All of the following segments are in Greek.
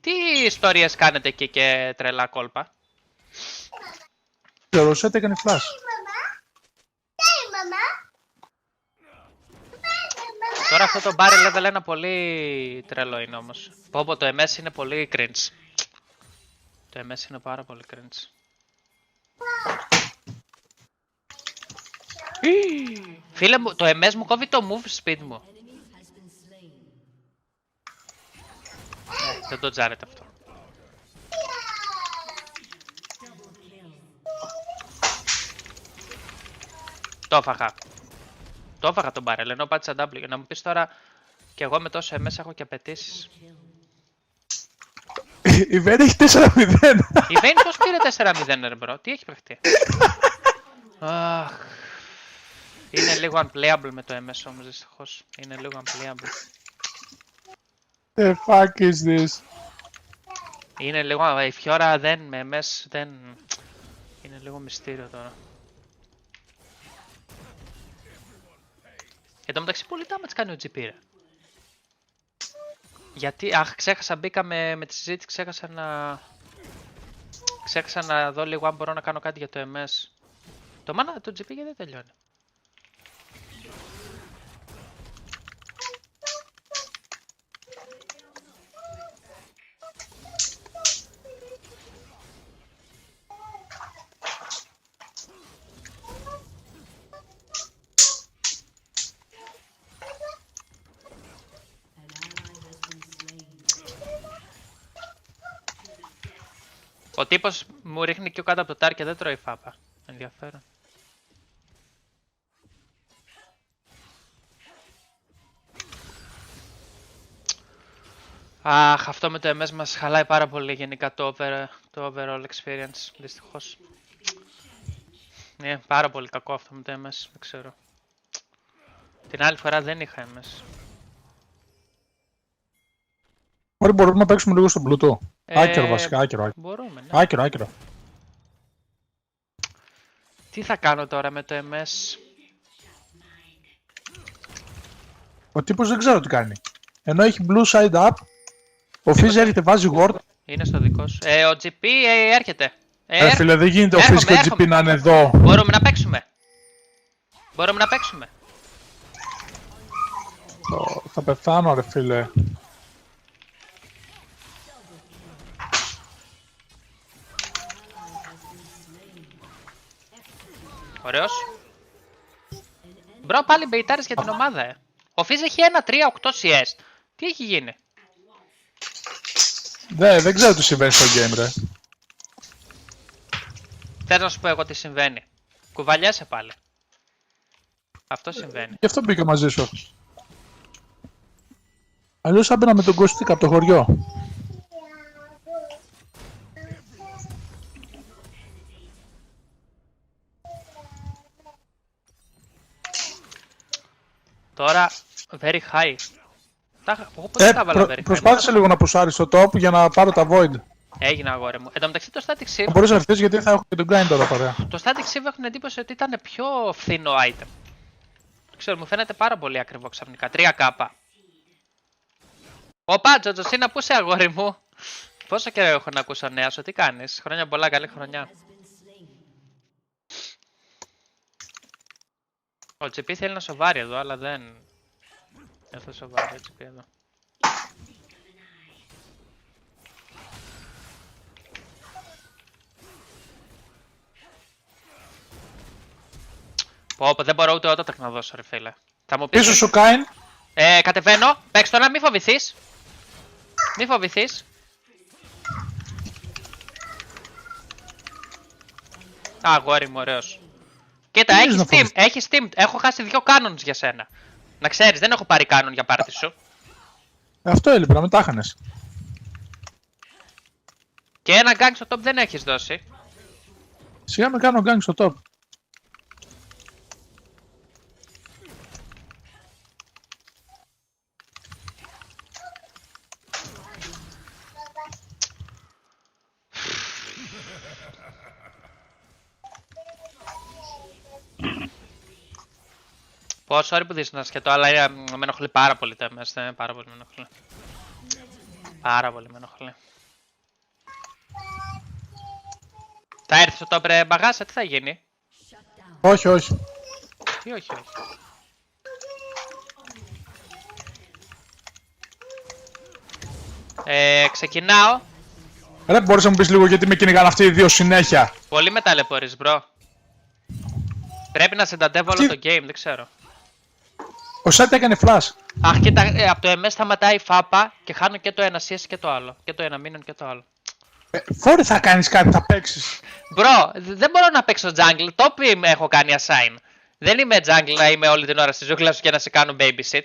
Τι ιστορίες κάνετε εκεί και τρελά κόλπα? Ο Ροσέτ έκανε flash. Τώρα αυτό το barrel level 1 πολύ τρελό είναι όμως. Πω το MS είναι πολύ cringe. Το MS είναι πάρα πολύ cringe. Φίλε μου, το MS μου κόβει το move speed μου. Δεν το τζάρετε αυτό. Το έφαγα. Το έφαγα τον barrel, ενώ πάτησα W. Να μου πεις τώρα, και εγώ με τόσο MS έχω και απαιτήσεις. Η Βέν έχει 4-0. Η Vayne πώς πήρε 4-0 ρε μπρο, τι έχει παιχτεί? Αχ. Είναι λίγο unplayable με το MS όμως δυστυχώς. Είναι λίγο unplayable. The fuck is this? Είναι λίγο, η Fiora δεν, με MS δεν... Είναι λίγο μυστήριο τώρα. Εν τω μεταξύ πολύ damage κάνει ο GP ρε. Γιατί, αχ ξέχασα, μπήκα με τη συζήτηση, ξέχασα να δω λίγο αν μπορώ να κάνω κάτι για το MS. Το GP γιατί δεν τελειώνει? Ο τύπος μου ρίχνει και κάτω από το τάρ και δεν τρώει φάπα. Ενδιαφέρον. Αχ, αυτό με το MS μας χαλάει πάρα πολύ γενικά το overall experience, δυστυχώς. Είναι πάρα πολύ κακό αυτό με το MS, δεν ξέρω. Την άλλη φορά δεν είχα MS. Ωραία, μπορούμε να παίξουμε λίγο στον πλούτο. Άκυρο βασικά, άκυρο. Μπορούμε, ναι. Άκυρο. Τι θα κάνω τώρα με το MS? Ο τύπος δεν ξέρω τι κάνει. Ενώ έχει blue side up, ο Fizz έρχεται, βάζει ward. Είναι στο δικό σου. Ο GP έρχεται. Φίλε, δεν γίνεται ο Fizz και ο GP να είναι εδώ. Μπορούμε να παίξουμε. Θα πεθάνω ρε φίλε. Ωραίος. Μπρο, πάλι μπεϊτάρεις για την ομάδα, Ο Fizz έχει 1-3-8 CS. Τι έχει γίνει? Δεν ξέρω τι συμβαίνει στο game ρε. Θες να σου πω εγώ τι συμβαίνει? Κουβαλιέσαι πάλι. Αυτό συμβαίνει. Γι' αυτό μπήκα μαζί σου. Αλλιώς άμπαινα με τον Κωστίκα από το χωριό. Τώρα, very high. Εγώ ποτέ τα έβαλα very high. Προσπάθησε λίγο να πουσάρεις στο top για να πάρω τα void. Έγινε αγόρι μου. Εν τω μεταξύ το Static Shift... Μπορείς να φτύσεις γιατί θα έχω και τον grind τώρα παρέα. Το Static Shift έχουν εντύπωση ότι ήταν πιο φθηνό item. Δεν ξέρω, μου φαίνεται πάρα πολύ ακριβό ξαφνικά. 3k. Οπα, Τζοτζοσίνα, πού είσαι αγόρι μου? Πόσο καιρό έχω να ακούσω νέα σου, τι κάνεις? Χρόνια πολλά, καλή χρονιά. Ο GP θέλει να σοβάρει εδώ, αλλά δεν θα σοβάρει ο GP εδώ. Πω, δεν μπορώ ούτε auto να δώσω ρε φίλε. Θα μου πεις... Πίσω σου Κάιν. Κατεβαίνω, παίξ' τώρα, μη φοβηθείς. Μη φοβηθείς. Αγόρι μου, ωραίος. Κοίτα, έχεις team, έχω χάσει 2 cannons για σένα. Να ξέρεις, δεν έχω πάρει cannon για πάρτι σου. Αυτό έλειπε, να μετά χάνες. Και ένα gang στο top δεν έχεις δώσει. Σιγά με κάνω gang στο top. Πω, sorry που δεις να σκετώ, αλλά με ενοχλεί πάρα πολύ το MS, πάρα πολύ με ενοχλεί. Πάρα πολύ με ενοχλεί. Θα έρθει στο top ρε μπαγάσα, τι θα γίνει? Όχι, όχι. Τι όχι, όχι. Ξεκινάω. Ρε, μπορείς να μου πεις λίγο γιατί με κυνηγάνε αυτοί οι δύο συνέχεια. Πολύ με ταλαιπωρείς, μπρο. Πρέπει να συνταντεύω όλο το game, δεν ξέρω. Ο Σέτ έκανε flash. Αχ, κοίτα, από το MS σταματάει η φάπα και χάνω και το ένα CS και το άλλο. Και το ένα minion και το άλλο. Φόρη θα κάνεις κάτι, θα παίξεις. Μπρο, δεν μπορώ να παίξω jungle. Το έχω κάνει assign. Δεν είμαι jungle να είμαι όλη την ώρα στη ζούγκλα σου και να σε κάνω babysit.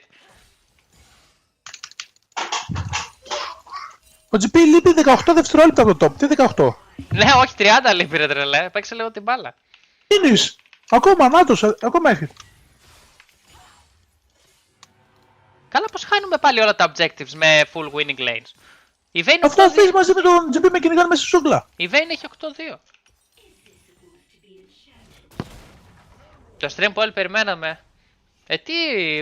Ο GP λείπει 18 δευτερόλεπτα από το top. Τι 18? Ναι, όχι 30 λείπει ρε τρελέ. Παίξε λίγο την μπάλα.Ίνεις. Ακόμα, νάτος, ακόμα έρχεται. Καλά, πως χάνουμε πάλι όλα τα objectives με full winning lanes. Η Vayne Αυτό αφήσεις μαζί με τον GP με κυνηγάνε μέσα στη ζούγκλα. Η Vayne έχει 8-2. Το stream που όλοι περιμέναμε. Τι,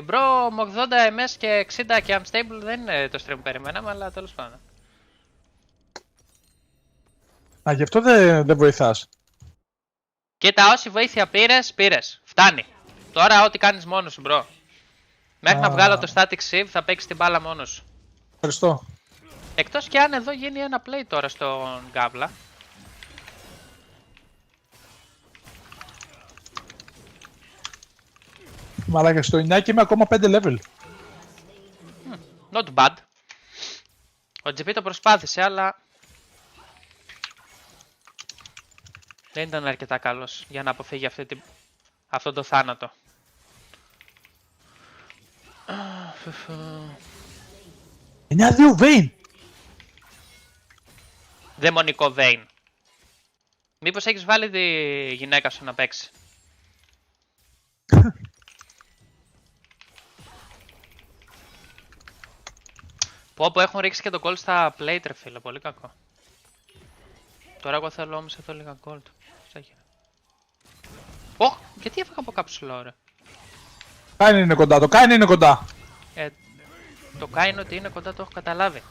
μπρο, με 80 MS και 60 και unstable δεν είναι το stream που περιμέναμε, αλλά τέλος πάντων. Α, γι' αυτό δεν βοηθάς. Κοίτα, όση βοήθεια πήρες. Φτάνει. Τώρα ό,τι κάνεις μόνος σου, μπρο. Μέχρι να βγάλω το static shift θα παίξεις την μπάλα μόνος σου. Ευχαριστώ. Εκτός και αν εδώ γίνει ένα play τώρα στον Γκάβλα. Μαλάκα, στο 9 και είμαι ακόμα 5 level. Not bad. Ο GP το προσπάθησε, αλλά δεν ήταν αρκετά καλός για να αποφύγει αυτό το θάνατο. «9-2 Vayne». Δαιμονικό Vayne. Μήπως έχεις βάλει τη γυναίκα σου να παίξει? Πω έχουν ρίξει και το gold στα plate ρε φίλε, πολύ κακό. Τώρα εγώ θέλω όμως εδώ λίγα gold. Ωχ, γιατί έφαγα από κάψουλο ρε. Κάιν είναι κοντά, το Κάιν είναι κοντά. Το Κάιν ότι είναι κοντά το έχω καταλάβει.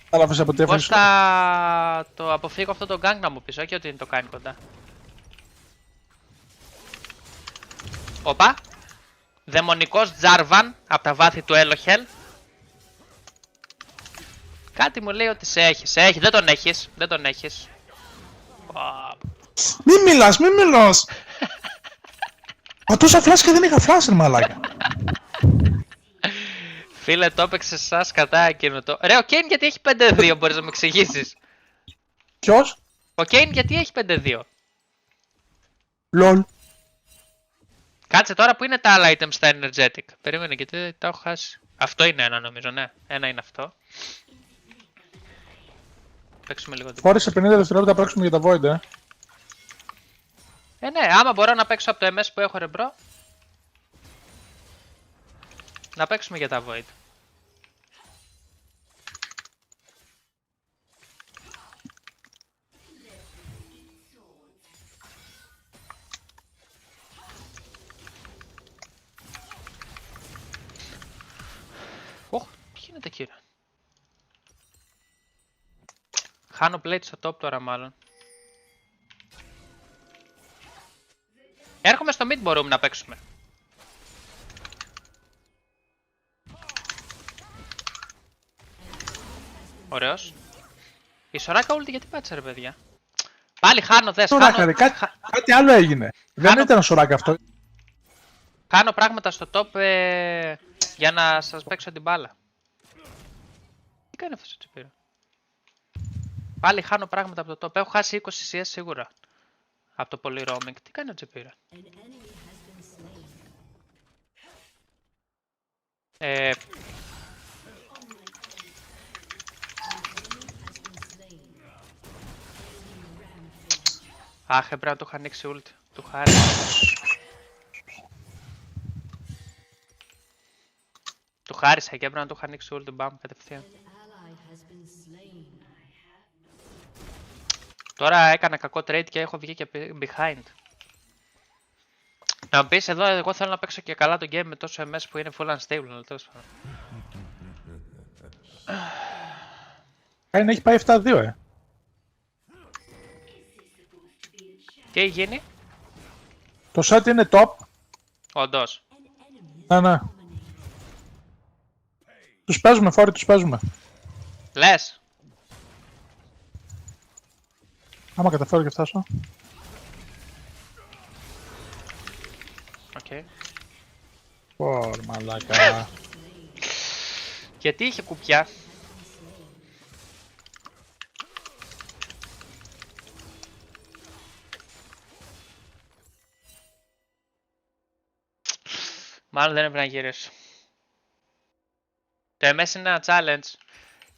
Κατάλαβες από τι Πώς έφαγες. θα το αποφύγω αυτό το gang να μου πεις, όχι ότι είναι το Κάιν κοντά. Οπα. Δαιμονικός Τζάρβαν από τα βάθη του Έλοχελ. Κάτι μου λέει ότι σε έχει, δεν τον έχεις. Μη μιλάς. Μα τόσα φλάσ και δεν είχα φλάσ ρε μαλάκα. Φίλε, το έπαιξε σας κατά εκείνο το. Ρε, ο Κέιν γιατί έχει 5-2, μπορείς να μου εξηγήσεις? Ποιος? Ο Κέιν γιατί έχει 5-2? Λολ. Κάτσε τώρα που είναι τα άλλα items στα energetic. Περίμενε γιατί τα έχω χάσει. Αυτό είναι ένα νομίζω, ναι. Ένα είναι αυτό. Παίξουμε λίγο την. Φόρησε 50 δευτερόλεπτα να παίξουμε για τα Void, Ναι, άμα μπορώ να παίξω από το MS που έχω ρε μπρο. Να παίξουμε για τα Void. Ωχ, τι γίνεται κύριε? Χάνω plate στο top τώρα μάλλον. Έρχομαι στο mid, μπορούμε να παίξουμε. Ωραίος. Η Σοράκα ulti γιατί πάτησε ρε παιδιά? Πάλι χάνω δες. Σοράκα ρε, κάτι άλλο έγινε. Δεν ήταν ο Σοράκα αυτό. Χάνω πράγματα στο top για να σας παίξω την μπάλα. Τι κάνει αυτός ο Τσιπίρο? Πάλι χάνω πράγματα από το top. Έχω χάσει 20 CS σίγουρα. Από το πολύ roaming. Τι κάνει ο Τσιπίρο? Αχ, έπρεπε να το είχα ανοίξει ult. Του χάρισα. Του χάρισα και έπρεπε να το είχα ανοίξει ult. Μπαμ, κατευθείαν. Τώρα έκανα κακό trade και έχω βγει και behind. Να μου πεις εδώ, εγώ θέλω να παίξω και καλά το game με τόσο MS που είναι full unstable, αλλά τέλος πάντων. Κάνει έχει πάει 7-2, Τι έχει γίνει? Το set είναι top. Όντως. Ναι. Τους παίζουμε, Φόρη, τους παίζουμε. Λες. Άμα καταφέρω και φτάσω. Οκ. Ωρ, μαλάκα. Γιατί είχε κουπιά. Μάλλον δεν έπρεπε να γυρίσω. Το MS είναι ένα challenge.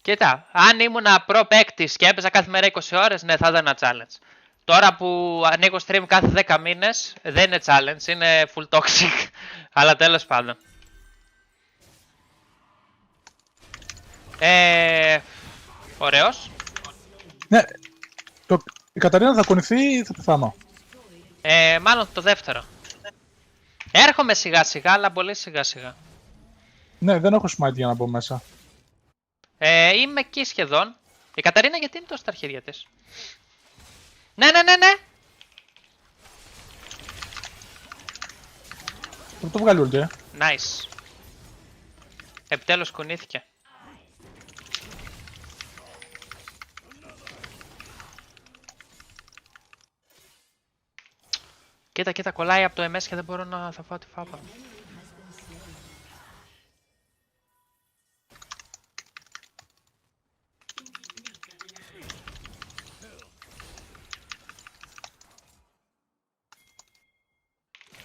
Κοίτα, αν ήμουνα προ παίκτης και έπαιζα κάθε μέρα 20 ώρες, ναι, θα ήταν ένα challenge. Τώρα που ανοίγω stream κάθε 10 μήνες, δεν είναι challenge, είναι full toxic. Αλλά τέλος πάντων. Ωραίος. Ναι, η Καταρίνα θα κουνηθεί ή θα πεθάνω. Μάλλον το δεύτερο. Έρχομαι σιγά σιγά, αλλά πολύ σιγά σιγά. Ναι, δεν έχω smite για να μπω μέσα. Είμαι εκεί σχεδόν. Η Καταρίνα γιατί είναι τόσο στα αρχίδια της. Ναι. Θα το βγάλει ulti, Nice. Επιτέλους κουνήθηκε. Κοίτα, κολλάει από το MS και δεν μπορώ να θα φάω τη φάπα.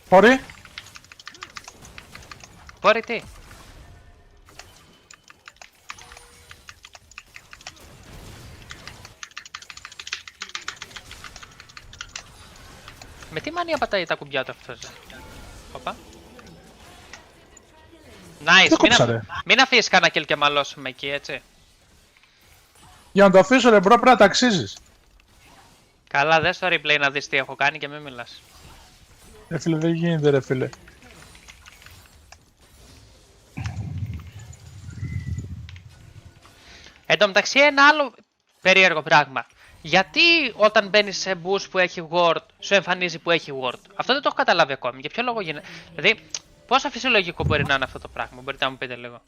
Φόρη. Μπορεί τι. Με τι μανία πατάει τα κουμπιά του αυτός. Οπα. Nice, μην αφήσεις κανένα kill και μαλώσουμε εκεί, έτσι. Για να το αφήσω ρε μπρο πρέπει να τα αξίζεις. Καλά, δες το replay να δεις τι έχω κάνει και μην μιλάς. Ρε φίλε, δεν γίνεται ρε φίλε. Εν τω μεταξύ ένα άλλο περίεργο πράγμα. Γιατί όταν μπαίνεις σε boost που έχει ward, σου εμφανίζει που έχει ward. Αυτό δεν το έχω καταλάβει ακόμη. Για ποιο λόγο γίνεται. Δηλαδή, πόσο φυσιολογικό μπορεί να είναι αυτό το πράγμα. Μπορείτε να μου πείτε λίγο.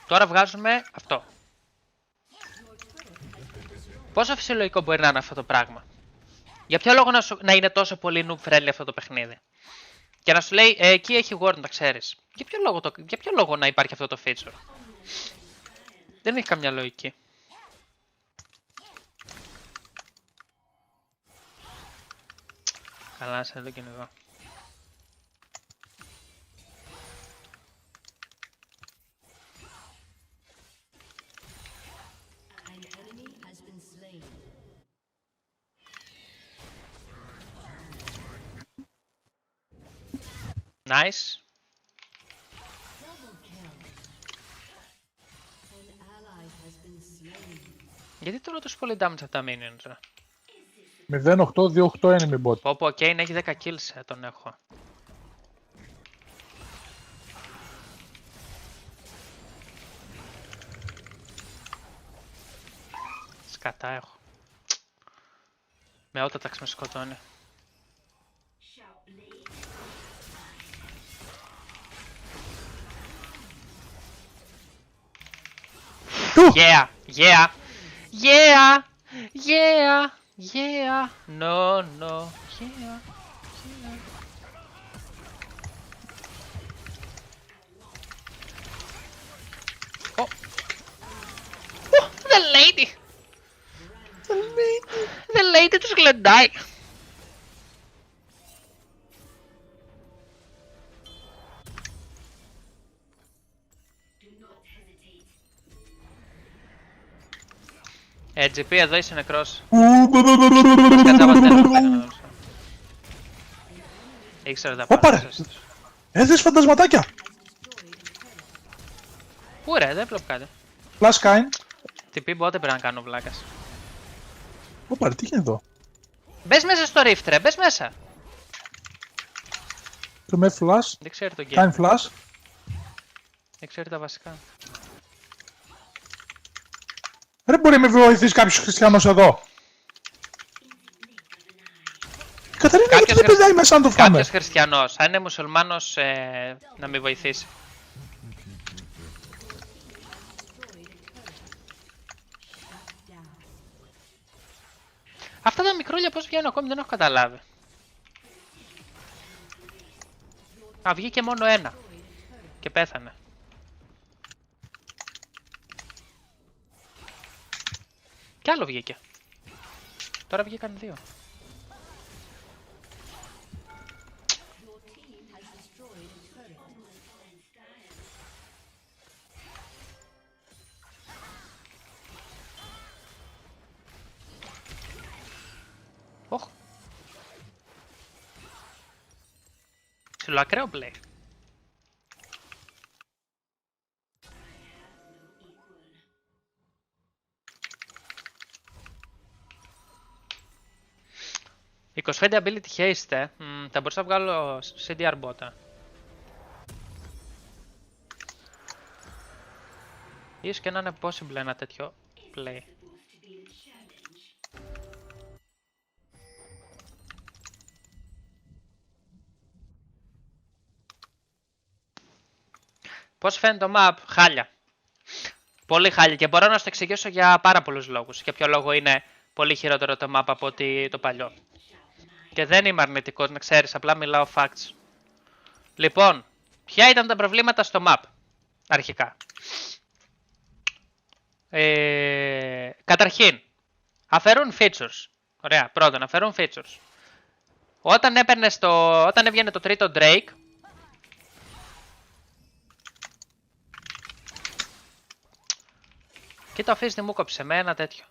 Τώρα βγάζουμε αυτό. Πόσο φυσιολογικό μπορεί να είναι αυτό το πράγμα. Για ποιο λόγο να είναι τόσο πολύ noob friendly αυτό το παιχνίδι. Και να σου λέει, εκεί έχει ward, να τα ξέρεις. Για ποιο λόγο να υπάρχει αυτό το feature. Δεν έχει καμιά λογική. Καλά, σε εδώ και εδώ. Nice. Γιατί τώρα τόσο πολύ damage από τα minions, ρε. 0-8-2-8 enemy bot. Πω, Kane έχει 10 kills, τον έχω. Σκατά έχω. Με όταταξ με σκοτώνει. Yeah, yeah, yeah, yeah, yeah, no, no, yeah, yeah. Oh, the lady, the lady τους γλεντάει. GP εδώ είσαι νεκρός. Ήξερα τα Ωπα έδες φαντασματάκια. Πού ρε, δεν βλέπω κάτι. Flash kind. TP πότε πρέπει να κάνω βλάκας. Ωπα ρε, τι γίνεται εδώ. Μπες μέσα στο rift ρε, μπες μέσα. Το με flash. Δεν ξέρω το game. Kind flash. Δεν ξέρει τα βασικά. Δεν μπορεί να με βοηθήσει κάποιος χριστιανός εδώ. Η Καταρίνα γιατί δεν πετάει μέσα να το φάμε. Κάποιος χριστιανός. Αν είναι μουσουλμάνος να με βοηθήσει. Αυτά τα μικρούλια πώς βγαίνουν ακόμη δεν έχω καταλάβει. Α, βγήκε μόνο ένα. Και πέθανε. Κι άλλο βγήκε. Τώρα βγήκαν δύο. Οχ. Ψιλοακραίο play. «25 ability haste, θα μπορούσα να βγάλω CDR bota. Ίσως και να είναι possible ένα τέτοιο play. Πώς φαίνεται το map? Χάλια. Πολύ χάλια και μπορώ να σου το εξηγήσω για πάρα πολλούς λόγους. Για ποιο λόγο είναι πολύ χειρότερο το map από ότι το παλιό. Και δεν είμαι αρνητικός, να ξέρεις, απλά μιλάω facts. Λοιπόν, ποια ήταν τα προβλήματα στο map, αρχικά. Καταρχήν, αφαιρούν features. Ωραία, πρώτον, αφαιρούν features. Όταν έβγαινε το τρίτο Drake, κοίτα ο Fizz τι μου κόψε με ένα τέτοιο.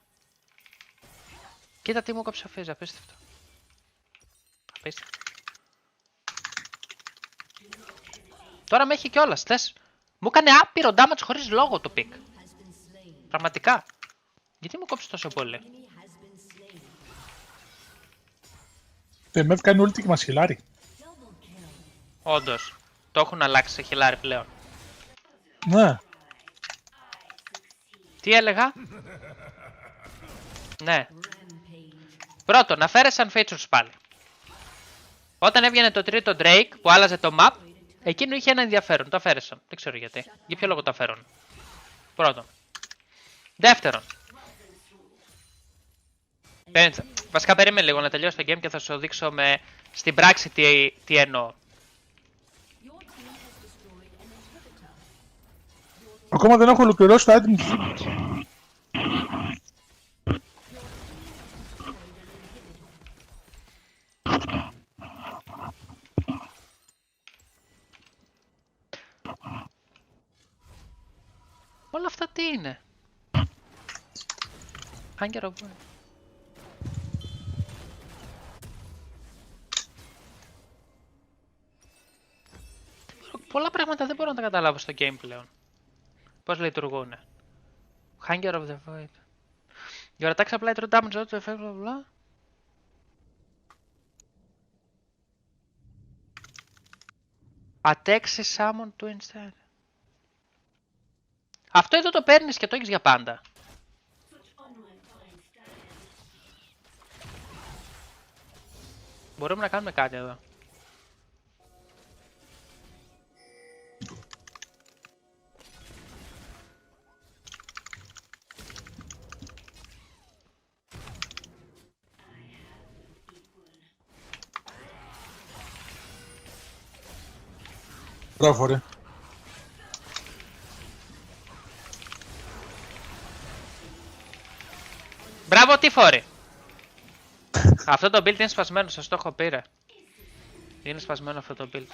Κοίτα τι μου κόψε ο Fizz, απίστευτο. Απίστευτο. Τώρα με έχει κιόλας, θες. Μου έκανε άπειρο damage χωρίς λόγο το pick. Πραγματικά. Γιατί μου κόψει τόσο πολύ? Το MF κάνει ulti και μας χιλάρει. Όντως. Το έχουν αλλάξει σε χιλάρι πλέον. Ναι. Τι έλεγα? Ναι. Πρώτον, αφαίρεσαν features πάλι. Όταν έβγαινε το τρίτο Drake που άλλαζε το map, εκείνο είχε ένα ενδιαφέρον. Το αφαίρεσαν. Δεν ξέρω γιατί. Για ποιο λόγο το αφαίρουν? Πρώτον. Δεύτερον. Βασικά περίμενε λίγο να τελειώσει το game και θα σου δείξω στην πράξη τι εννοώ. Ακόμα δεν έχω ολοκληρώσει το item. Όλα αυτά τι είναι? Hunger of Void. Πολλά πράγματα δεν μπορώ να τα καταλάβω στο game πλέον. Πώς λειτουργούνε. Hunger of the Void. Your attacks apply true damage out to effect blah blah. Attacks is summoned to instead. Αυτό εδώ το παίρνεις και το έχεις για πάντα. Μπορούμε να κάνουμε κάτι εδώ. Μπράβο ρε. Μπράβο, τι φορεί. Αυτό το build είναι σπασμένο, σας το έχω πει ρε. Είναι σπασμένο αυτό το build.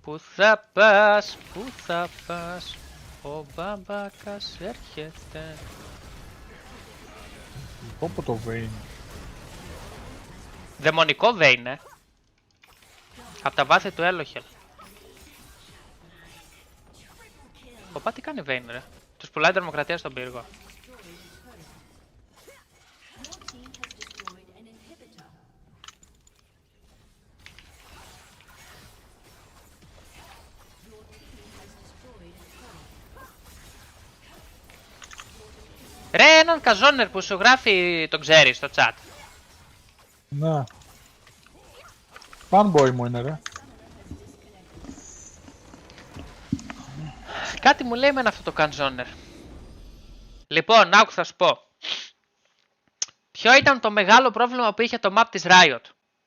Πού θα πας, πού θα πας, ο μπαμπάκας έρχεται. Πόπο το Vayne. Δαιμονικό Vayne, από τα βάθη του Elohel. Οπα, τι κάνει Vayne ρε. Τους πουλάει τρομοκρατία στον πύργο. Ρε, έναν καζόνερ που σου γράφει τον ξέρει στο chat. Ναι. Fanboy μου είναι, ρε. Κάτι μου λέει με αυτό το καζόνερ. Λοιπόν, άκου θα σου πω. Ποιο ήταν το μεγάλο πρόβλημα που είχε το map της Riot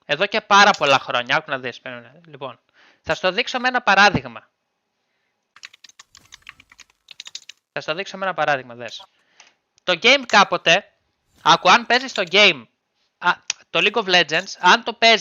εδώ και πάρα πολλά χρόνια. Άκου να δεις. Λοιπόν, θα σου το δείξω με ένα παράδειγμα. Θα σου το δείξω με ένα παράδειγμα, δες. Το game κάποτε, άκου, αν παίζεις το game, το League of Legends, αν το παίζεις